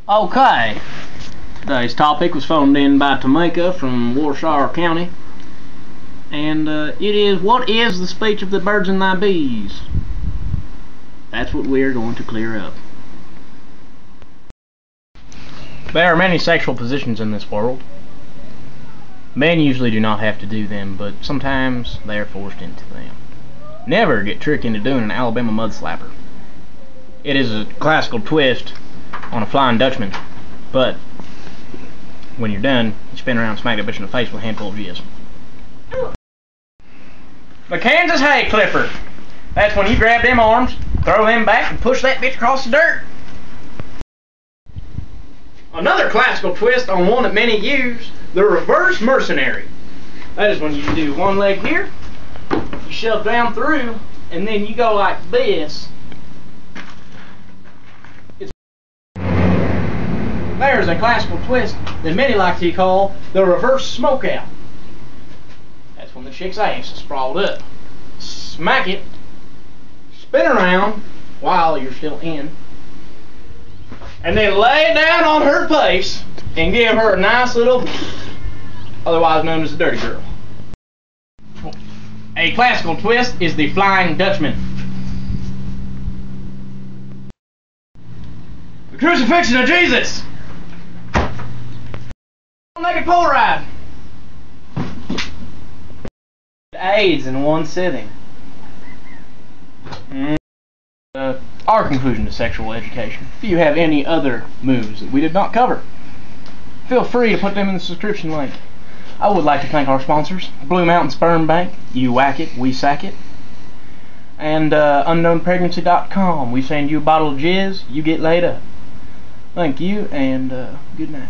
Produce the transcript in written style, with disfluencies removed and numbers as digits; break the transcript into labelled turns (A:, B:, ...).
A: Okay, today's topic was phoned in by Tamika from Warsaw County, and it is, what is the speech of the birds and thy bees? That's what we are going to clear up. There are many sexual positions in this world. Men usually do not have to do them, but sometimes they are forced into them. Never get tricked into doing an Alabama mud slapper. It is a classical twist on a Flying Dutchman, but when you're done, you spin around and smack that bitch in the face with a handful of jizz. The Kansas hay clipper. That's when you grab them arms, throw them back, and push that bitch across the dirt. Another classical twist on one that many use, the reverse mercenary. That is when you do one leg here, you shove down through, and then you go like this. There's a classical twist that many like to call the reverse smokeout. That's when the chick's ass is sprawled up. Smack it, spin around while you're still in, and then lay down on her face and give her a nice little, otherwise known as a dirty girl. A classical twist is the Flying Dutchman. The crucifixion of Jesus. Naked pole ride. AIDS in one sitting. Our conclusion to sexual education. If you have any other moves that we did not cover, feel free to put them in the subscription link. I would like to thank our sponsors, Blue Mountain Sperm Bank. You whack it, we sack it. And unknownpregnancy.com. We send you a bottle of jizz, you get laid up. Thank you, and good night.